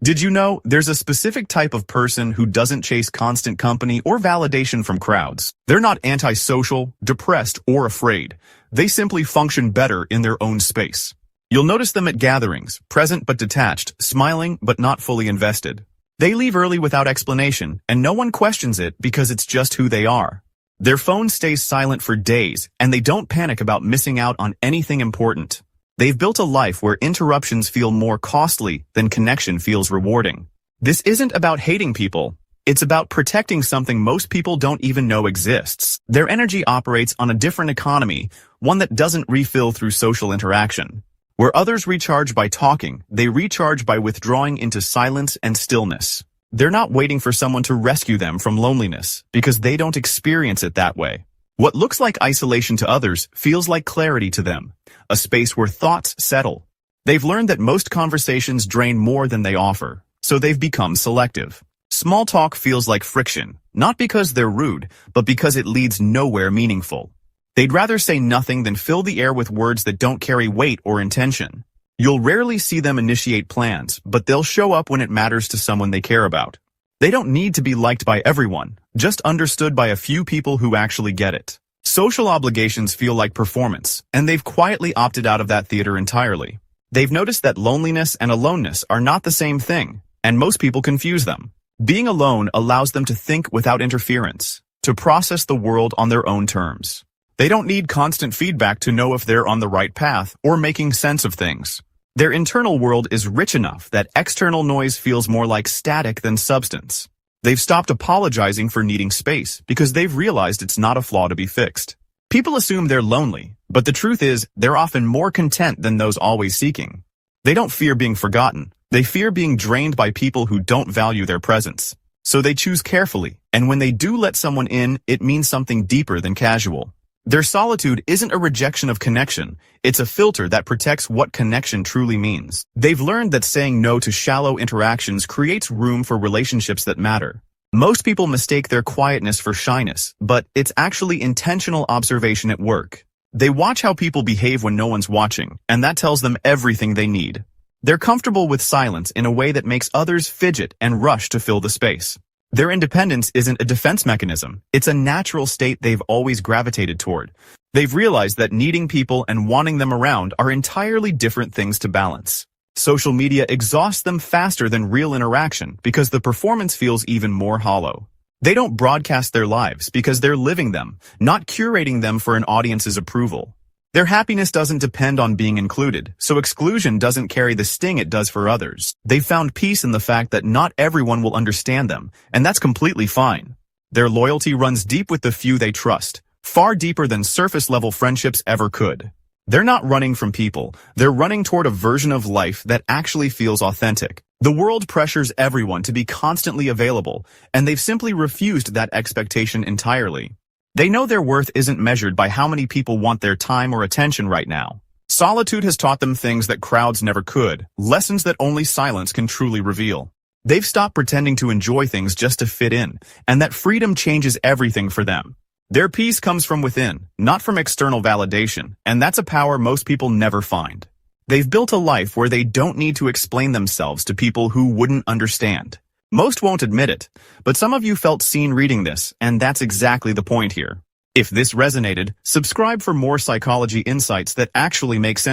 Did you know there's a specific type of person who doesn't chase constant company or validation from crowds? They're not antisocial, depressed, or afraid. They simply function better in their own space. You'll notice them at gatherings, present but detached, smiling but not fully invested. They leave early without explanation, and no one questions it because it's just who they are. Their phone stays silent for days, and they don't panic about missing out on anything important. They've built a life where interruptions feel more costly than connection feels rewarding. This isn't about hating people. It's about protecting something most people don't even know exists. Their energy operates on a different economy, one that doesn't refill through social interaction. Where others recharge by talking, they recharge by withdrawing into silence and stillness. They're not waiting for someone to rescue them from loneliness, because they don't experience it that way. What looks like isolation to others feels like clarity to them, a space where thoughts settle. They've learned that most conversations drain more than they offer, so they've become selective. Small talk feels like friction, not because they're rude, but because it leads nowhere meaningful. They'd rather say nothing than fill the air with words that don't carry weight or intention. You'll rarely see them initiate plans, but they'll show up when it matters to someone they care about. They don't need to be liked by everyone, just understood by a few people who actually get it. Social obligations feel like performance, and they've quietly opted out of that theater entirely. They've noticed that loneliness and aloneness are not the same thing, and most people confuse them. Being alone allows them to think without interference, to process the world on their own terms. They don't need constant feedback to know if they're on the right path or making sense of things. Their internal world is rich enough that external noise feels more like static than substance. They've stopped apologizing for needing space because they've realized it's not a flaw to be fixed. People assume they're lonely, but the truth is they're often more content than those always seeking. They don't fear being forgotten. They fear being drained by people who don't value their presence. So they choose carefully, and when they do let someone in, it means something deeper than casual. Their solitude isn't a rejection of connection, it's a filter that protects what connection truly means. They've learned that saying no to shallow interactions creates room for relationships that matter. Most people mistake their quietness for shyness, but it's actually intentional observation at work. They watch how people behave when no one's watching, and that tells them everything they need. They're comfortable with silence in a way that makes others fidget and rush to fill the space. Their independence isn't a defense mechanism, it's a natural state they've always gravitated toward. They've realized that needing people and wanting them around are entirely different things to balance. Social media exhausts them faster than real interaction because the performance feels even more hollow. They don't broadcast their lives because they're living them, not curating them for an audience's approval. Their happiness doesn't depend on being included, so exclusion doesn't carry the sting it does for others. They've found peace in the fact that not everyone will understand them, and that's completely fine. Their loyalty runs deep with the few they trust, far deeper than surface-level friendships ever could. They're not running from people, they're running toward a version of life that actually feels authentic. The world pressures everyone to be constantly available, and they've simply refused that expectation entirely. They know their worth isn't measured by how many people want their time or attention right now. Solitude has taught them things that crowds never could, lessons that only silence can truly reveal. They've stopped pretending to enjoy things just to fit in, and that freedom changes everything for them. Their peace comes from within, not from external validation, and that's a power most people never find. They've built a life where they don't need to explain themselves to people who wouldn't understand. Most won't admit it, but some of you felt seen reading this, and that's exactly the point here. If this resonated, subscribe for more psychology insights that actually make sense.